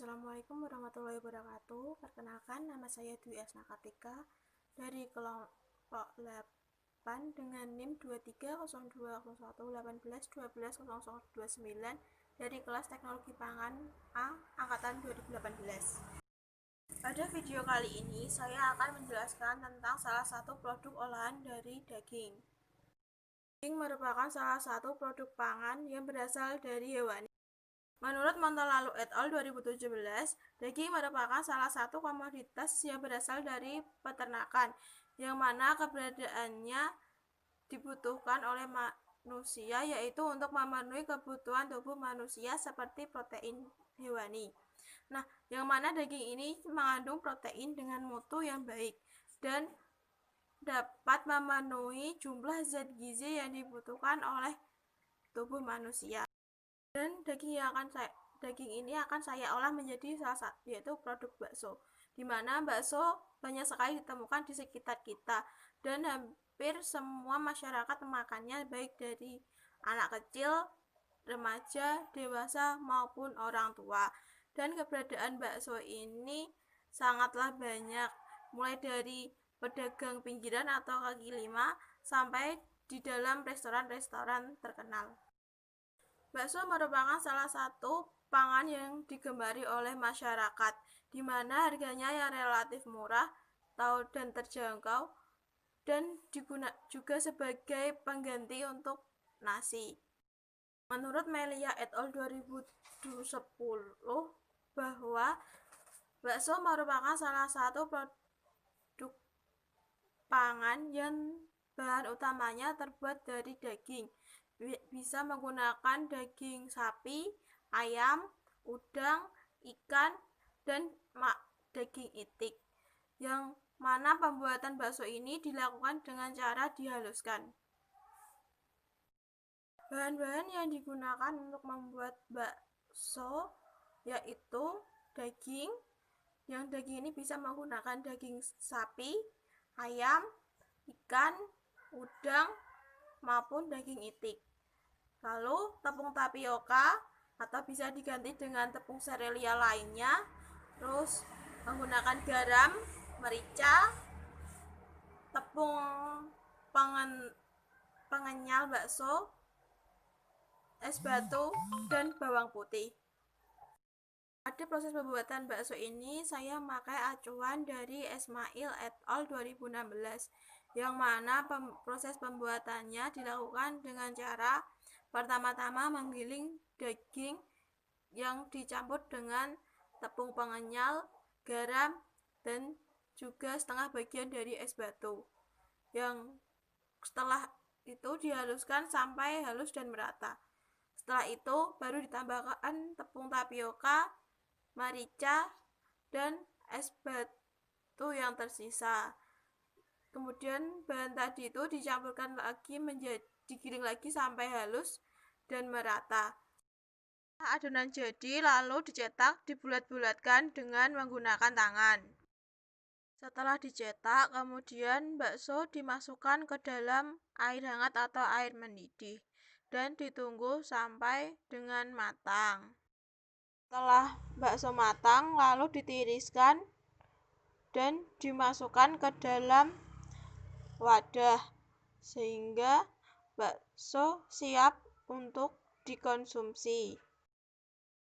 Assalamualaikum warahmatullahi wabarakatuh. Perkenalkan, nama saya Dwi Asna Kartika dari kelompok 8 dengan NIM 23020118120029 dari kelas Teknologi Pangan A angkatan 2018. Pada video kali ini saya akan menjelaskan tentang salah satu produk olahan dari daging. Daging merupakan salah satu produk pangan yang berasal dari hewan. Menurut Montolalu et al. 2017, daging merupakan salah satu komoditas yang berasal dari peternakan, yang mana keberadaannya dibutuhkan oleh manusia, yaitu untuk memenuhi kebutuhan tubuh manusia seperti protein hewani. Nah, yang mana daging ini mengandung protein dengan mutu yang baik dan dapat memenuhi jumlah zat gizi yang dibutuhkan oleh tubuh manusia. Dan daging ini akan saya olah menjadi salah satu, yaitu produk bakso, di mana bakso banyak sekali ditemukan di sekitar kita dan hampir semua masyarakat memakannya, baik dari anak kecil, remaja, dewasa maupun orang tua. Dan keberadaan bakso ini sangatlah banyak, mulai dari pedagang pinggiran atau kaki lima sampai di dalam restoran-restoran terkenal. Bakso merupakan salah satu pangan yang digemari oleh masyarakat, di mana harganya yang relatif murah dan terjangkau, dan juga sebagai pengganti untuk nasi. Menurut Melia et al. 2010, bahwa bakso merupakan salah satu produk pangan yang bahan utamanya terbuat dari daging. Bisa menggunakan daging sapi, ayam, udang, ikan, dan daging itik, yang mana pembuatan bakso ini dilakukan dengan cara dihaluskan. Bahan-bahan yang digunakan untuk membuat bakso yaitu daging, yang daging ini bisa menggunakan daging sapi, ayam, ikan, udang, maupun daging itik. Lalu tepung tapioka atau bisa diganti dengan tepung serealial lainnya, terus menggunakan garam, merica, tepung pengenyal bakso, es batu, dan bawang putih. Pada proses pembuatan bakso ini saya memakai acuan dari Ismail et al. 2016, yang mana proses pembuatannya dilakukan dengan cara pertama-tama menggiling daging yang dicampur dengan tepung pengenyal, garam, dan juga setengah bagian dari es batu, yang setelah itu dihaluskan sampai halus dan merata. Setelah itu baru ditambahkan tepung tapioka, merica, dan es batu yang tersisa. Kemudian bahan tadi itu dicampurkan lagi, digiling lagi sampai halus dan merata. Adonan jadi lalu dicetak, dibulat-bulatkan dengan menggunakan tangan. Setelah dicetak, kemudian bakso dimasukkan ke dalam air hangat atau air mendidih dan ditunggu sampai dengan matang. Setelah bakso matang, lalu ditiriskan dan dimasukkan ke dalam wadah sehingga bakso siap untuk dikonsumsi.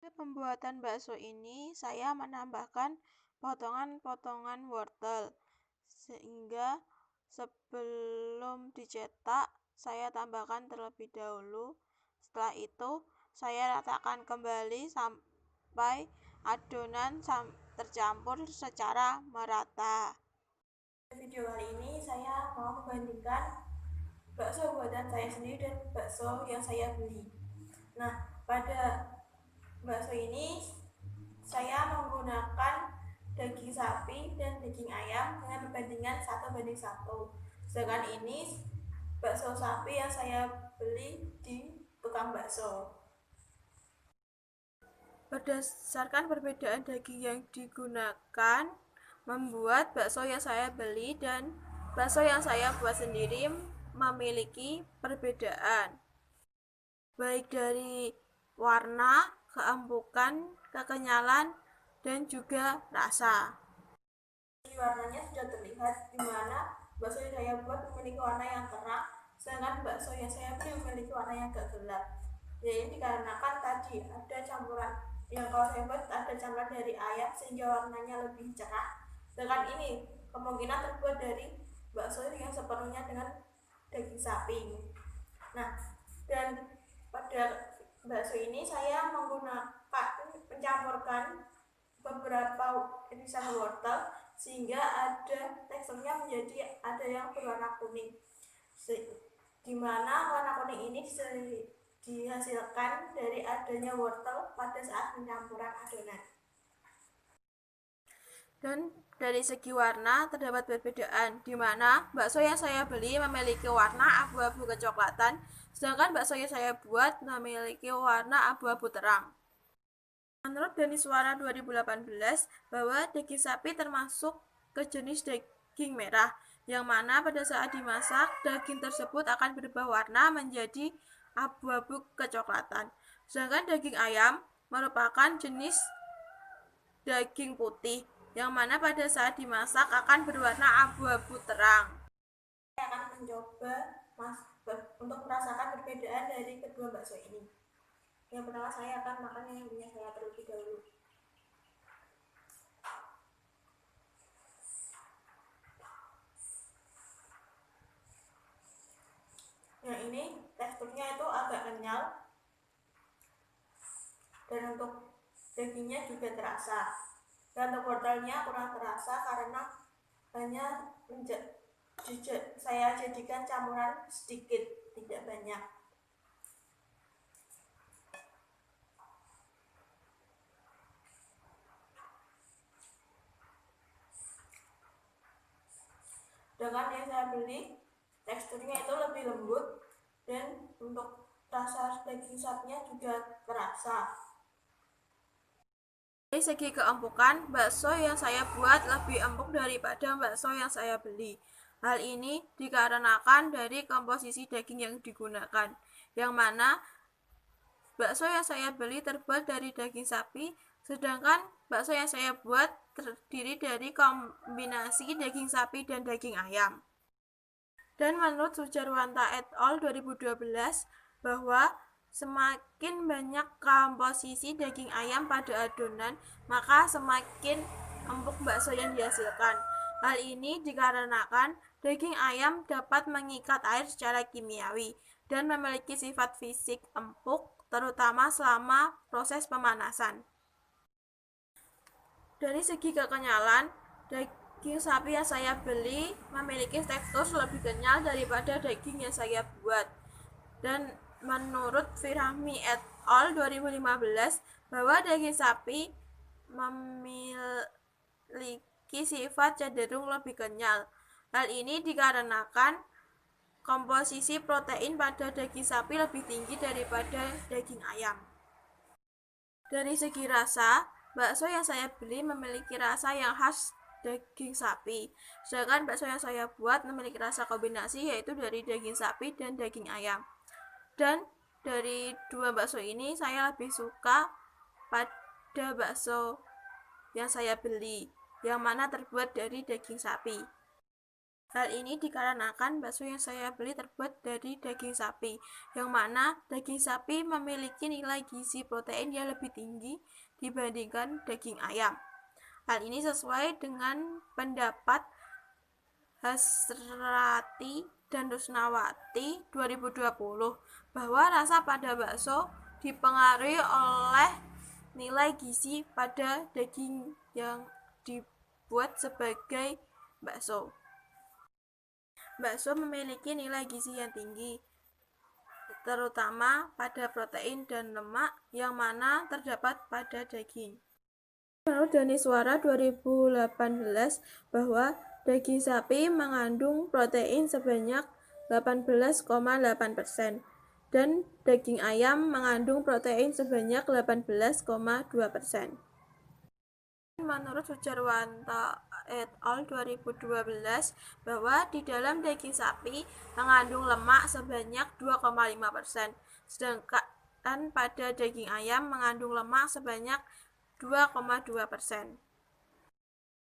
Pada pembuatan bakso ini saya menambahkan potongan-potongan wortel, sehingga sebelum dicetak saya tambahkan terlebih dahulu. Setelah itu saya ratakan kembali sampai adonan tercampur secara merata. Video kali ini saya mau membandingkan bakso buatan saya sendiri dan bakso yang saya beli. Nah, pada bakso ini saya menggunakan daging sapi dan daging ayam dengan perbandingan 1:1. Sedangkan ini bakso sapi yang saya beli di tukang bakso. Berdasarkan perbedaan daging yang digunakan, membuat bakso yang saya beli dan bakso yang saya buat sendiri memiliki perbedaan, baik dari warna, keempukan, kekenyalan, dan juga rasa. Warnanya sudah terlihat di mana bakso yang saya buat memiliki warna yang terang, sedangkan bakso yang saya beli memiliki warna yang agak gelap. Ya, ini dikarenakan tadi ada campuran yang kalau saya buat ada campuran dari ayam sehingga warnanya lebih cerah. Sedangkan ini kemungkinan terbuat dari bakso yang sepenuhnya dengan daging sapi. Nah, dan pada bakso ini saya mencampurkan beberapa irisan wortel sehingga ada teksturnya menjadi ada yang berwarna kuning, di mana warna kuning ini dihasilkan dari adanya wortel pada saat pencampuran adonan. Dan dari segi warna terdapat perbedaan, di mana bakso yang saya beli memiliki warna abu-abu kecoklatan, sedangkan bakso yang saya buat memiliki warna abu-abu terang. Menurut Daniswara 2018, bahwa daging sapi termasuk ke jenis daging merah, yang mana pada saat dimasak, daging tersebut akan berubah warna menjadi abu-abu kecoklatan. Sedangkan daging ayam merupakan jenis daging putih, yang mana pada saat dimasak akan berwarna abu-abu terang. Saya akan mencoba untuk merasakan perbedaan dari kedua bakso ini. Yang pertama saya akan makan yang punya saya terlebih dahulu. Yang ini teksturnya itu agak kenyal dan untuk dagingnya juga terasa. Dan untuk wortelnya kurang terasa karena hanya saya jadikan campuran sedikit, tidak banyak. Dengan yang saya beli, teksturnya itu lebih lembut dan untuk rasa daging sapinya juga terasa. Dari segi keempukan, bakso yang saya buat lebih empuk daripada bakso yang saya beli. Hal ini dikarenakan dari komposisi daging yang digunakan, yang mana bakso yang saya beli terbuat dari daging sapi, sedangkan bakso yang saya buat terdiri dari kombinasi daging sapi dan daging ayam. Dan menurut Sujarwanta et al. 2012, bahwa semakin banyak komposisi daging ayam pada adonan, maka semakin empuk bakso yang dihasilkan. Hal ini dikarenakan daging ayam dapat mengikat air secara kimiawi dan memiliki sifat fisik empuk, terutama selama proses pemanasan. Dari segi kekenyalan, daging sapi yang saya beli memiliki tekstur lebih kenyal daripada daging yang saya buat. Dan menurut Firahmi et al. 2015, bahwa daging sapi memiliki sifat cenderung lebih kenyal. Hal ini dikarenakan komposisi protein pada daging sapi lebih tinggi daripada daging ayam. Dari segi rasa, bakso yang saya beli memiliki rasa yang khas daging sapi, sedangkan bakso yang saya buat memiliki rasa kombinasi yaitu dari daging sapi dan daging ayam. Dan dari dua bakso ini saya lebih suka pada bakso yang saya beli, yang mana terbuat dari daging sapi. Hal ini dikarenakan bakso yang saya beli terbuat dari daging sapi, yang mana daging sapi memiliki nilai gizi protein yang lebih tinggi dibandingkan daging ayam. Hal ini sesuai dengan pendapat Hasrati dan Rusnawati 2020, bahwa rasa pada bakso dipengaruhi oleh nilai gizi pada daging yang dibuat sebagai bakso. Bakso memiliki nilai gizi yang tinggi, terutama pada protein dan lemak yang mana terdapat pada daging. Menurut Daniswara 2018, bahwa daging sapi mengandung protein sebanyak 18,8% dan daging ayam mengandung protein sebanyak 18,2%. Menurut Sujarwanta et al. 2012, bahwa di dalam daging sapi mengandung lemak sebanyak 2,5%, sedangkan pada daging ayam mengandung lemak sebanyak 2,2%.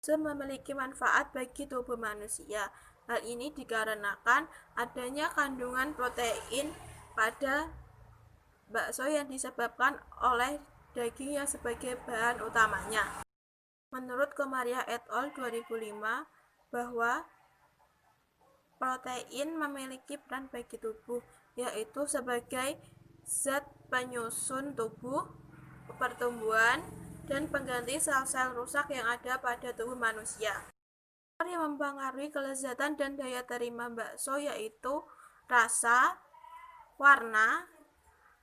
Memiliki manfaat bagi tubuh manusia. Hal ini dikarenakan adanya kandungan protein pada bakso yang disebabkan oleh daging yang sebagai bahan utamanya. Menurut Komaria et al. 2005, bahwa protein memiliki peran bagi tubuh, yaitu sebagai zat penyusun tubuh, pertumbuhan, dan pengganti sel-sel rusak yang ada pada tubuh manusia. Yang mempengaruhi kelezatan dan daya terima bakso yaitu rasa, warna,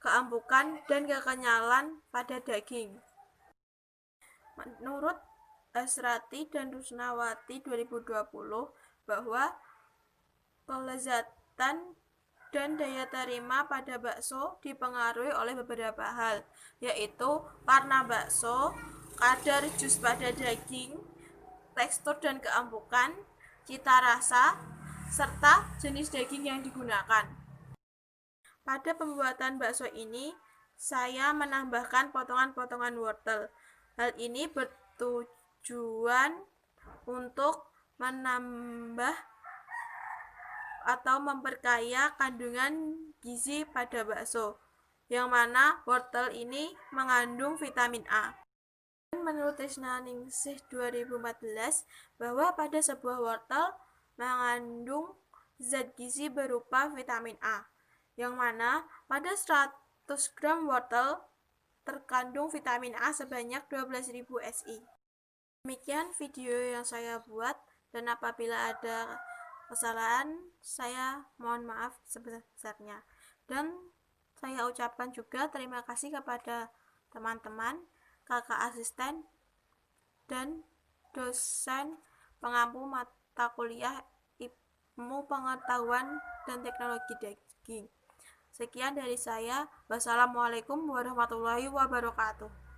keempukan, dan kekenyalan pada daging. Menurut Asrati dan Rusnawati 2020, bahwa kelezatan dan daya terima pada bakso dipengaruhi oleh beberapa hal, yaitu warna bakso, kadar jus pada daging, tekstur dan keempukan, cita rasa, serta jenis daging yang digunakan. Pada pembuatan bakso ini, saya menambahkan potongan-potongan wortel. Hal ini bertujuan untuk menambah atau memperkaya kandungan gizi pada bakso, yang mana wortel ini mengandung vitamin A. Menurut Trisnaningsih 2014, bahwa pada sebuah wortel mengandung zat gizi berupa vitamin A, yang mana pada 100 gram wortel terkandung vitamin A sebanyak 12.000 SI. Demikian video yang saya buat, dan apabila ada kesalahan, saya mohon maaf sebesar-besarnya. Dan saya ucapkan juga terima kasih kepada teman-teman, kakak asisten, dan dosen pengampu mata kuliah Ilmu Pengetahuan dan Teknologi Daging. Sekian dari saya. Wassalamualaikum warahmatullahi wabarakatuh.